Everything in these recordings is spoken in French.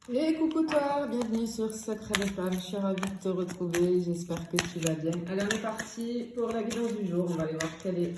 Et coucou toi, bienvenue sur Secret des Femmes, je suis ravie de te retrouver, j'espère que tu vas bien. Allez, on est parti pour la guidance du jour, on va aller voir quel est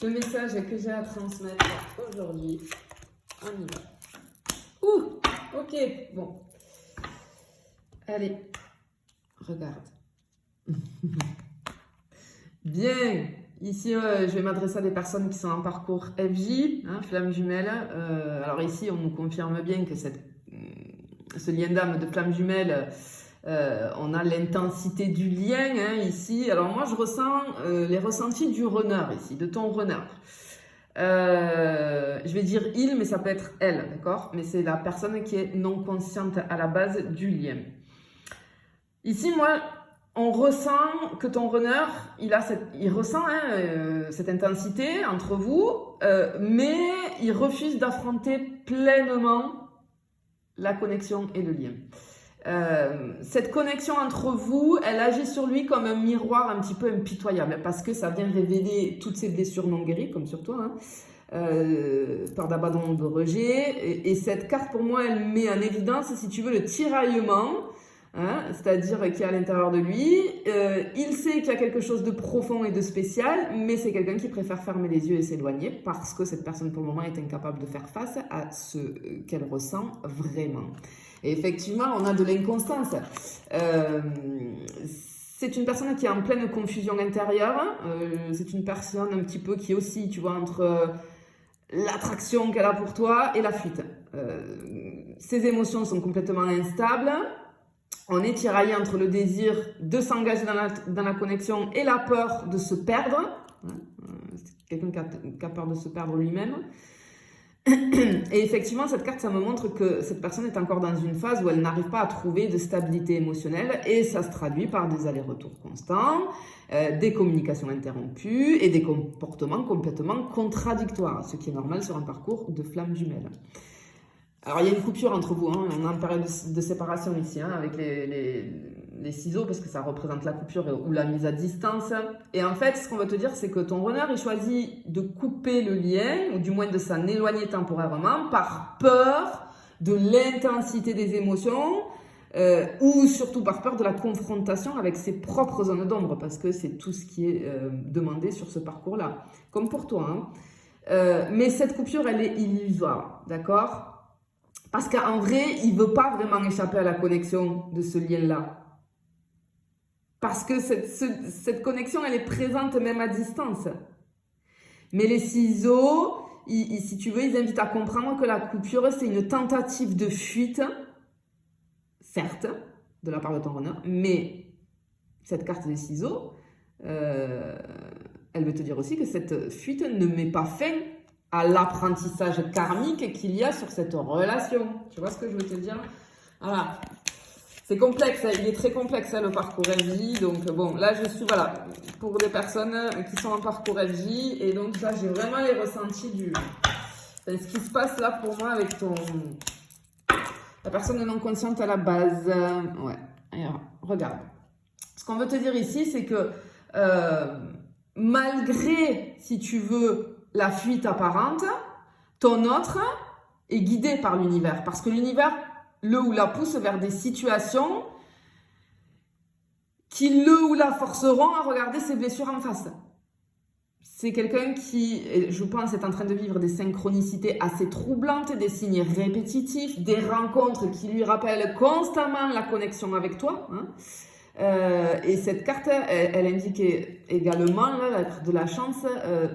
le message que j'ai à transmettre aujourd'hui. On y va. Ouh, ok, bon. Allez, regarde. Bien, ici je vais m'adresser à des personnes qui sont en parcours FJ, hein, flamme jumelle. Alors ici, on nous confirme bien que ce lien d'âme de flamme jumelle, on a l'intensité du lien hein, ici. Alors moi, je ressens les ressentis du runner ici, de ton runner. Je vais dire il, mais ça peut être elle, d'accord? Mais c'est la personne qui est non consciente à la base du lien. Ici, moi, on ressent que ton runner, il ressent cette intensité entre vous, mais il refuse d'affronter pleinement la connexion et le lien. Cette connexion entre vous, elle agit sur lui comme un miroir un petit peu impitoyable parce que ça vient révéler toutes ces blessures non guéries, comme sur toi, par d'abandon, de rejet. Et cette carte, pour moi, elle met en évidence, si tu veux, le tiraillement, hein, c'est-à-dire qu'il y a à l'intérieur de lui, il sait qu'il y a quelque chose de profond et de spécial, mais c'est quelqu'un qui préfère fermer les yeux et s'éloigner parce que cette personne, pour le moment, est incapable de faire face à ce qu'elle ressent vraiment. Et effectivement, on a de l'inconstance. C'est une personne qui est en pleine confusion intérieure. C'est une personne un petit peu qui est aussi, tu vois, entre l'attraction qu'elle a pour toi et la fuite. Ses émotions sont complètement instables. On est tiraillé entre le désir de s'engager dans la connexion et la peur de se perdre. C'est quelqu'un qui a peur de se perdre lui-même. Et effectivement, cette carte, ça me montre que cette personne est encore dans une phase où elle n'arrive pas à trouver de stabilité émotionnelle et ça se traduit par des allers-retours constants, des communications interrompues et des comportements complètement contradictoires, ce qui est normal sur un parcours de flamme jumelle. Alors, il y a une coupure entre vous, hein. On est en période de séparation ici, hein, avec les ciseaux, parce que ça représente la coupure ou la mise à distance. Et en fait, ce qu'on va te dire, c'est que ton runner, il choisit de couper le lien, ou du moins de s'en éloigner temporairement, par peur de l'intensité des émotions, ou surtout par peur de la confrontation avec ses propres zones d'ombre, parce que c'est tout ce qui est demandé sur ce parcours-là, comme pour toi. Hein. Mais cette coupure, elle est illusoire, d'accord ? Parce qu'en vrai, il ne veut pas vraiment échapper à la connexion de ce lien-là. Parce que cette connexion, elle est présente même à distance. Mais les ciseaux, si tu veux, ils invitent à comprendre que la coupure, c'est une tentative de fuite, certes, de la part de ton runner, mais cette carte des ciseaux, elle veut te dire aussi que cette fuite ne met pas fin à l'apprentissage karmique qu'il y a sur cette relation. Tu vois ce que je veux te dire? Voilà. C'est complexe, il est très complexe le parcours FJ. Donc bon, là je suis, voilà, pour des personnes qui sont en parcours FJ. Et donc là j'ai vraiment les ressentis ce qui se passe là pour moi avec la personne non consciente à la base. Ouais, alors, regarde. Ce qu'on veut te dire ici, c'est que malgré, si tu veux, la fuite apparente, ton autre est guidé par l'univers. Parce que l'univers le ou la pousse vers des situations qui le ou la forceront à regarder ses blessures en face. C'est quelqu'un qui, je pense, est en train de vivre des synchronicités assez troublantes, des signes répétitifs, des rencontres qui lui rappellent constamment la connexion avec toi. Hein. Et cette carte, elle indique également, là, la carte de la chance,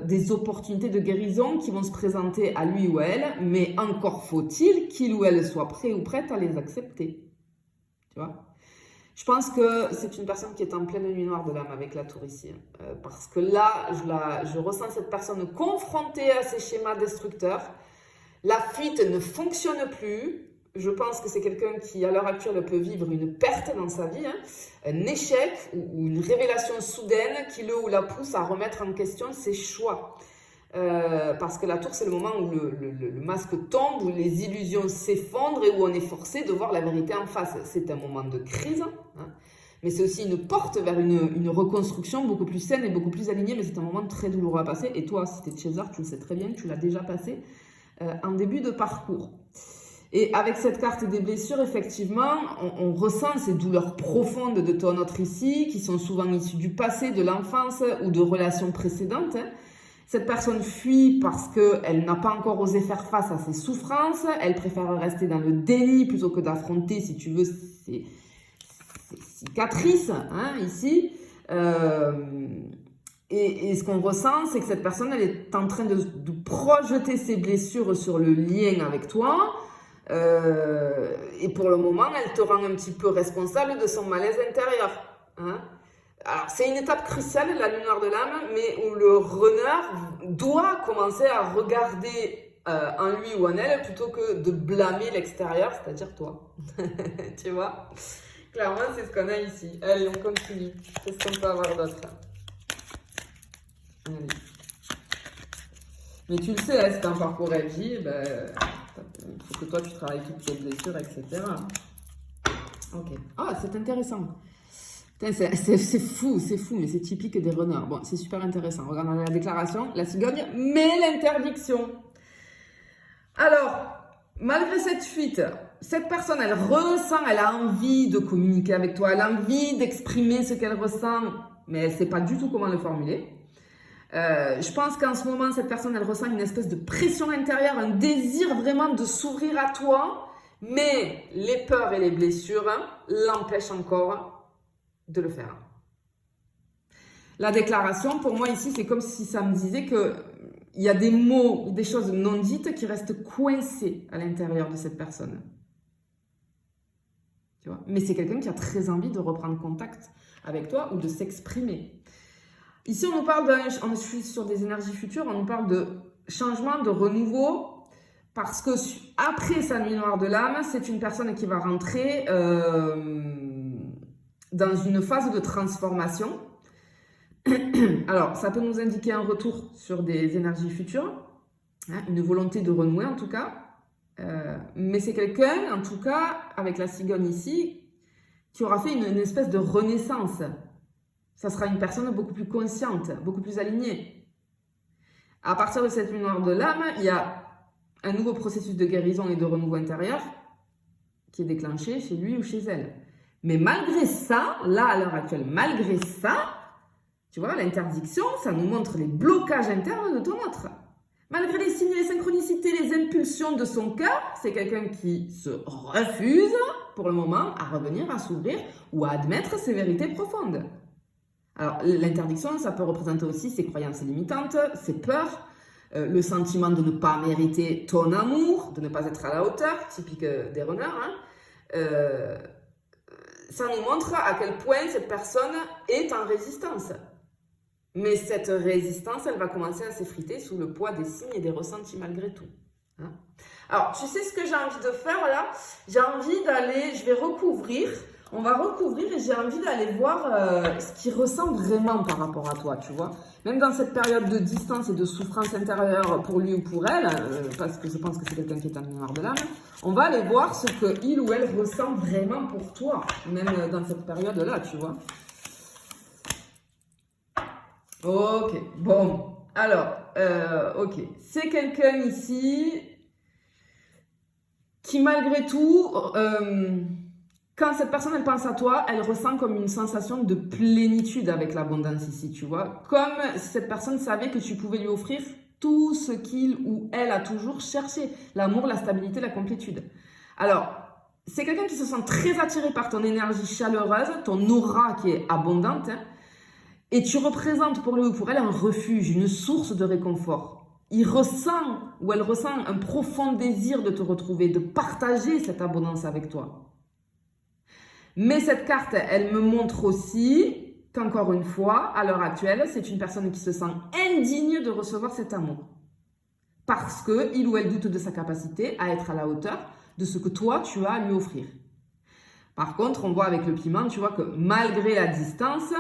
des opportunités de guérison qui vont se présenter à lui ou à elle, mais encore faut-il qu'il ou elle soit prêt ou prête à les accepter. Tu vois? Je pense que c'est une personne qui est en pleine nuit noire de l'âme avec la tour ici. Parce que là, je ressens cette personne confrontée à ces schémas destructeurs. La fuite ne fonctionne plus. Je pense que c'est quelqu'un qui, à l'heure actuelle, peut vivre une perte dans sa vie, hein, un échec ou une révélation soudaine qui le ou la pousse à remettre en question ses choix. Parce que la tour, c'est le moment où le masque tombe, où les illusions s'effondrent et où on est forcé de voir la vérité en face. C'est un moment de crise, hein, mais c'est aussi une porte vers une reconstruction beaucoup plus saine et beaucoup plus alignée, mais c'est un moment très douloureux à passer. Et toi, si tu es César, tu le sais très bien, tu l'as déjà passé en début de parcours. Et avec cette carte des blessures, effectivement, on ressent ces douleurs profondes de ton autre ici, qui sont souvent issues du passé, de l'enfance ou de relations précédentes. Cette personne fuit parce qu'elle n'a pas encore osé faire face à ses souffrances. Elle préfère rester dans le déni plutôt que d'affronter, si tu veux, ses cicatrices, hein, ici. Et ce qu'on ressent, c'est que cette personne, elle est en train de projeter ses blessures sur le lien avec toi. Et pour le moment, elle te rend un petit peu responsable de son malaise intérieur. Hein. Alors, c'est une étape cruciale, la lune noire de l'âme, mais où le runner doit commencer à regarder en lui ou en elle plutôt que de blâmer l'extérieur, c'est-à-dire toi. Tu vois? Clairement, c'est ce qu'on a ici. Allez, on continue. Qu'est-ce qu'on peut avoir d'autre? Allez. Mais tu le sais, c'est un parcours FJ, il faut que toi tu travailles toutes tes blessures, etc. Ok. Ah, c'est intéressant. C'est fou, mais c'est typique des runners. Bon, c'est super intéressant. Regarde la déclaration, la cigogne, mais l'interdiction. Alors, malgré cette fuite, cette personne, elle ressent, elle a envie de communiquer avec toi, elle a envie d'exprimer ce qu'elle ressent, mais elle ne sait pas du tout comment le formuler. Je pense qu'en ce moment, cette personne, elle ressent une espèce de pression intérieure, un désir vraiment de s'ouvrir à toi, mais les peurs et les blessures l'empêchent encore de le faire. La déclaration, pour moi ici, c'est comme si ça me disait qu'il y a des mots, des choses non dites qui restent coincées à l'intérieur de cette personne. Tu vois? Mais c'est quelqu'un qui a très envie de reprendre contact avec toi ou de s'exprimer. Ici, on nous parle on est sur des énergies futures, on nous parle de changement, de renouveau, parce que après sa nuit noire de l'âme, c'est une personne qui va rentrer dans une phase de transformation. Alors, ça peut nous indiquer un retour sur des énergies futures, hein, une volonté de renouer en tout cas, mais c'est quelqu'un, en tout cas, avec la cigogne ici, qui aura fait une espèce de renaissance. Ça sera une personne beaucoup plus consciente, beaucoup plus alignée. À partir de cette lune noire de l'âme, il y a un nouveau processus de guérison et de renouveau intérieur qui est déclenché chez lui ou chez elle. Mais malgré ça, là à l'heure actuelle, malgré ça, tu vois, l'interdiction, ça nous montre les blocages internes de ton autre. Malgré les signes, les synchronicités, les impulsions de son cœur, c'est quelqu'un qui se refuse pour le moment à revenir, à s'ouvrir ou à admettre ses vérités profondes. Alors, l'interdiction, ça peut représenter aussi ses croyances limitantes, ses peurs, le sentiment de ne pas mériter ton amour, de ne pas être à la hauteur, typique des runners. Hein. Ça nous montre à quel point cette personne est en résistance. Mais cette résistance, elle va commencer à s'effriter sous le poids des signes et des ressentis malgré tout. Hein. Alors, tu sais ce que j'ai envie de faire là? J'ai envie d'aller, je vais recouvrir. On va recouvrir et j'ai envie d'aller voir ce qu'il ressent vraiment par rapport à toi, tu vois. Même dans cette période de distance et de souffrance intérieure pour lui ou pour elle, parce que je pense que c'est quelqu'un qui est en mémoire de l'âme, on va aller voir ce qu'il ou elle ressent vraiment pour toi, même dans cette période-là, tu vois. Ok, bon. Alors, ok. C'est quelqu'un ici qui, malgré tout... quand cette personne, elle pense à toi, elle ressent comme une sensation de plénitude avec l'abondance ici, tu vois. Comme si cette personne savait que tu pouvais lui offrir tout ce qu'il ou elle a toujours cherché. L'amour, la stabilité, la complétude. Alors, c'est quelqu'un qui se sent très attiré par ton énergie chaleureuse, ton aura qui est abondante. Hein, et tu représentes pour lui ou pour elle un refuge, une source de réconfort. Il ressent ou elle ressent un profond désir de te retrouver, de partager cette abondance avec toi. Mais cette carte, elle me montre aussi qu'encore une fois, à l'heure actuelle, c'est une personne qui se sent indigne de recevoir cet amour. Parce qu'il ou elle doute de sa capacité à être à la hauteur de ce que toi, tu as à lui offrir. Par contre, on voit avec le piment, tu vois que malgré la distance,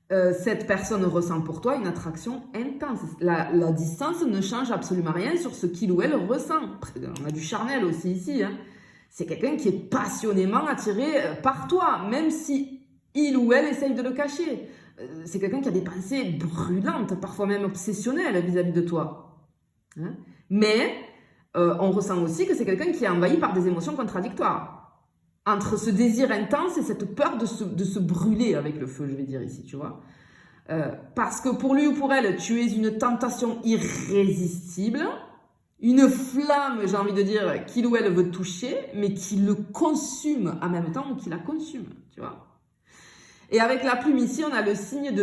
cette personne ressent pour toi une attraction intense. La distance ne change absolument rien sur ce qu'il ou elle ressent. On a du charnel aussi ici, hein. C'est quelqu'un qui est passionnément attiré par toi, même si il ou elle essaye de le cacher. C'est quelqu'un qui a des pensées brûlantes, parfois même obsessionnelles vis-à-vis de toi. Hein? Mais on ressent aussi que c'est quelqu'un qui est envahi par des émotions contradictoires. Entre ce désir intense et cette peur de se brûler avec le feu, je vais dire ici, tu vois. Parce que pour lui ou pour elle, tu es une tentation irrésistible, une flamme, j'ai envie de dire, qu'il ou elle veut toucher, mais qui le consume en même temps ou qui la consume, tu vois. Et avec la plume ici, on a le signe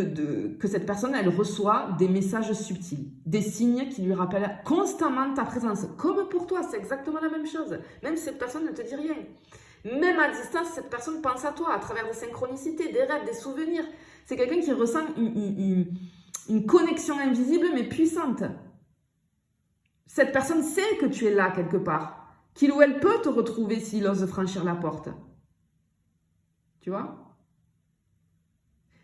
que cette personne, elle reçoit des messages subtils, des signes qui lui rappellent constamment ta présence. Comme pour toi, c'est exactement la même chose, même si cette personne ne te dit rien. Même à distance, cette personne pense à toi à travers des synchronicités, des rêves, des souvenirs. C'est quelqu'un qui ressent une connexion invisible mais puissante. Cette personne sait que tu es là quelque part, qu'il ou elle peut te retrouver s'il ose franchir la porte. Tu vois ?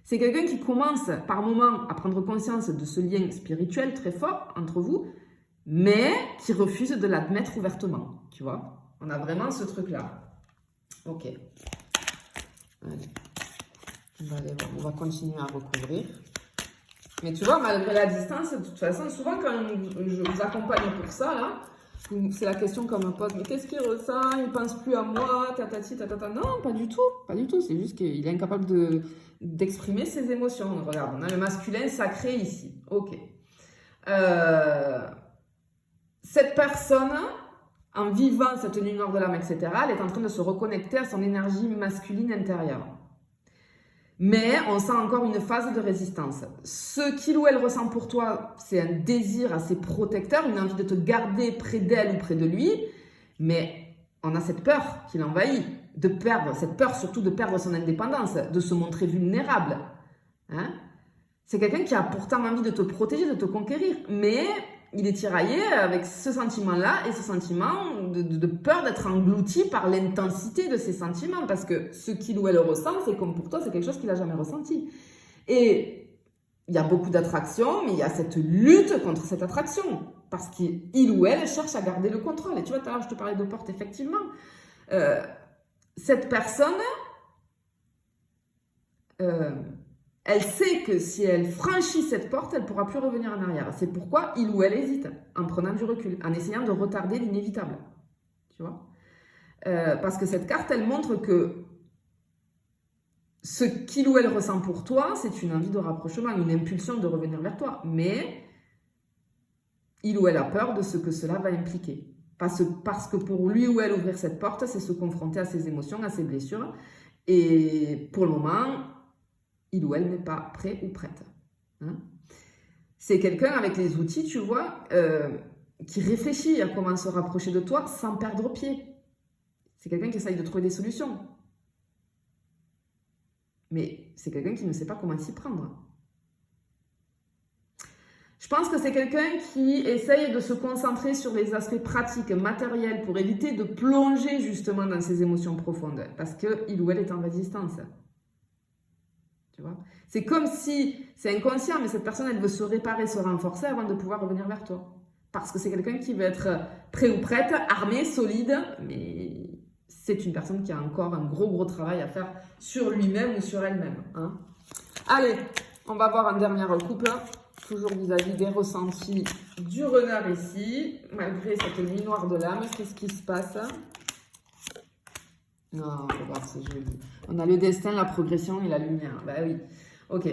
C'est quelqu'un qui commence par moments à prendre conscience de ce lien spirituel très fort entre vous, mais qui refuse de l'admettre ouvertement. Tu vois ? On a vraiment ce truc-là. Ok. Allez. On va continuer à recouvrir. Mais tu vois, malgré la distance, de toute façon, souvent quand je vous accompagne pour ça, là, c'est la question qu'on me pose, mais qu'est-ce qu'il ressent? Il ne pense plus à moi, tatati, tatata. Non, pas du tout. Pas du tout. C'est juste qu'il est incapable d'exprimer ses émotions. Regarde, on a le masculin sacré ici. Ok. Cette personne, en vivant cette nuit noire de l'âme, etc., elle est en train de se reconnecter à son énergie masculine intérieure. Mais on sent encore une phase de résistance. Ce qu'il ou elle ressent pour toi, c'est un désir assez protecteur, une envie de te garder près d'elle ou près de lui. Mais on a cette peur qui l'envahit, de perdre, cette peur surtout de perdre son indépendance, de se montrer vulnérable. Hein? C'est quelqu'un qui a pourtant envie de te protéger, de te conquérir. Mais il est tiraillé avec ce sentiment-là et ce sentiment de peur d'être englouti par l'intensité de ses sentiments. Parce que ce qu'il ou elle ressent, c'est comme pour toi, c'est quelque chose qu'il n'a jamais ressenti. Et il y a beaucoup d'attraction, mais il y a cette lutte contre cette attraction. Parce qu'il ou elle cherche à garder le contrôle. Et tu vois, tout à l'heure, je te parlais de porte, effectivement. Cette personne... elle sait que si elle franchit cette porte, elle ne pourra plus revenir en arrière. C'est pourquoi il ou elle hésite, en prenant du recul, en essayant de retarder l'inévitable. Tu vois ? Parce que cette carte, elle montre que ce qu'il ou elle ressent pour toi, c'est une envie de rapprochement, une impulsion de revenir vers toi. Mais il ou elle a peur de ce que cela va impliquer. Parce que pour lui ou elle, ouvrir cette porte, c'est se confronter à ses émotions, à ses blessures. Et pour le moment... il ou elle n'est pas prêt ou prête. Hein? C'est quelqu'un avec les outils, tu vois, qui réfléchit à comment se rapprocher de toi sans perdre pied. C'est quelqu'un qui essaye de trouver des solutions. Mais c'est quelqu'un qui ne sait pas comment s'y prendre. Je pense que c'est quelqu'un qui essaye de se concentrer sur les aspects pratiques, matériels, pour éviter de plonger justement dans ses émotions profondes. Parce qu'il ou elle est en résistance. C'est comme si, c'est inconscient, mais cette personne, elle veut se réparer, se renforcer avant de pouvoir revenir vers toi. Parce que c'est quelqu'un qui veut être prêt ou prête, armé, solide, mais c'est une personne qui a encore un gros travail à faire sur lui-même ou sur elle-même. Hein. Allez, on va voir un dernier couple, toujours vis-à-vis des ressentis du renard ici, malgré cette nuit noire de l'âme. Qu'est-ce qui se passe ? Non, regarde, c'est joli. On a le destin, la progression et la lumière. Bah oui, ok.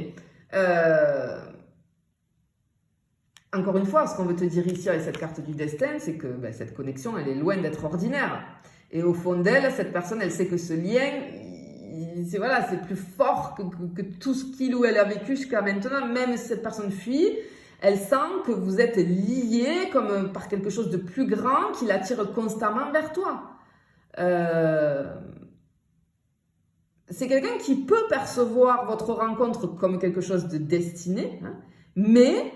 Encore une fois, ce qu'on veut te dire ici avec cette carte du destin, c'est que cette connexion, elle est loin d'être ordinaire. Et au fond d'elle, cette personne, elle sait que ce lien, c'est plus fort que tout ce qu'il ou elle a vécu jusqu'à maintenant. Même si cette personne fuit, elle sent que vous êtes liés comme par quelque chose de plus grand qui l'attire constamment vers toi. C'est quelqu'un qui peut percevoir votre rencontre comme quelque chose de destiné, hein, mais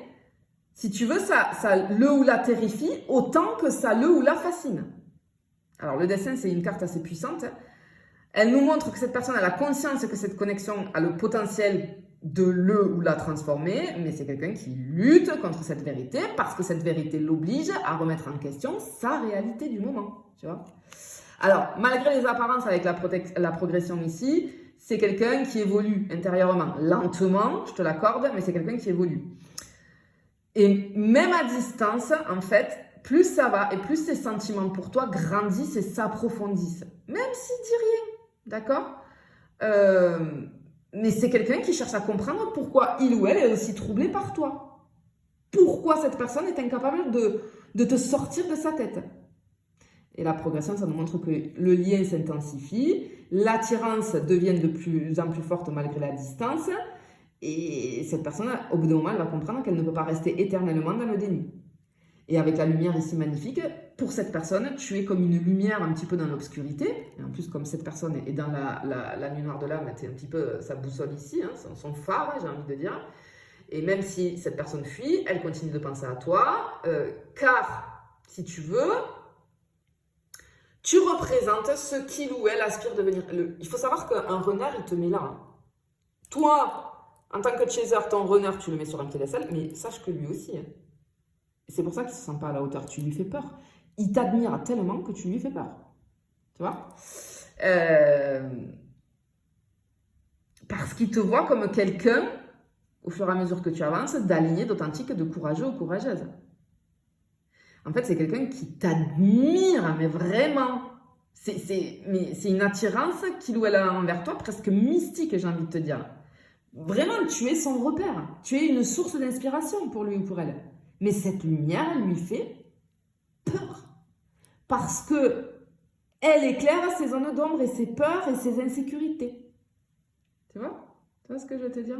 si tu veux, ça le ou la terrifie autant que ça le ou la fascine. Alors le destin, c'est une carte assez puissante. Elle nous montre que cette personne a la conscience que cette connexion a le potentiel de le ou la transformer, mais c'est quelqu'un qui lutte contre cette vérité parce que cette vérité l'oblige à remettre en question sa réalité du moment, tu vois. Alors, malgré les apparences avec la progression ici, c'est quelqu'un qui évolue intérieurement, lentement, je te l'accorde, mais c'est quelqu'un qui évolue. Et même à distance, en fait, plus ça va et plus ces sentiments pour toi grandissent et s'approfondissent. Même s'il dit rien, d'accord? Mais c'est quelqu'un qui cherche à comprendre pourquoi il ou elle est aussi troublé par toi. Pourquoi cette personne est incapable de te sortir de sa tête. Et la progression, ça nous montre que le lien s'intensifie, l'attirance devient de plus en plus forte malgré la distance, et cette personne, au bout d'un moment, elle va comprendre qu'elle ne peut pas rester éternellement dans le déni. Et avec la lumière ici magnifique, pour cette personne, tu es comme une lumière un petit peu dans l'obscurité. Et en plus, comme cette personne est dans la nuit noire de l'âme, c'est un petit peu sa boussole ici, hein, son phare, j'ai envie de dire. Et même si cette personne fuit, elle continue de penser à toi, car, si tu veux, tu représentes ce qu'il ou elle aspire de devenir. Il faut savoir qu'un runner, il te met là. Hein. Toi, en tant que chaser, ton runner, tu le mets sur un piédestal, mais sache que lui aussi. Hein. C'est pour ça qu'il ne se sent pas à la hauteur. Tu lui fais peur. Il t'admire tellement que tu lui fais peur. Tu vois parce qu'il te voit comme quelqu'un, au fur et à mesure que tu avances, d'aligné, d'authentique, de courageux ou courageuse. En fait, c'est quelqu'un qui t'admire, mais vraiment. C'est une attirance qu'il ou elle a envers toi, presque mystique, j'ai envie de te dire. Vraiment, tu es son repère. Tu es une source d'inspiration pour lui ou pour elle. Mais cette lumière lui fait peur. Parce que elle éclaire ses zones d'ombre et ses peurs et ses insécurités. Tu vois? Tu vois ce que je veux te dire?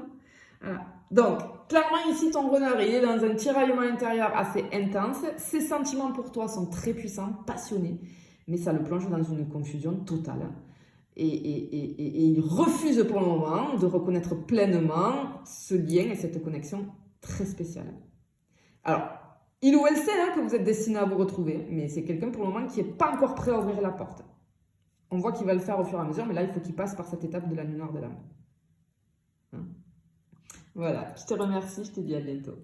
Voilà. Donc, clairement ici, ton runner, il est dans un tiraillement intérieur assez intense. Ses sentiments pour toi sont très puissants, passionnés, mais ça le plonge dans une confusion totale. Et il refuse pour le moment de reconnaître pleinement ce lien et cette connexion très spéciale. Alors, il ou elle sait hein, que vous êtes destiné à vous retrouver, mais c'est quelqu'un pour le moment qui n'est pas encore prêt à ouvrir la porte. On voit qu'il va le faire au fur et à mesure, mais là, il faut qu'il passe par cette étape de la nuit noire de l'âme. Hein? Voilà, je te remercie, je te dis à bientôt.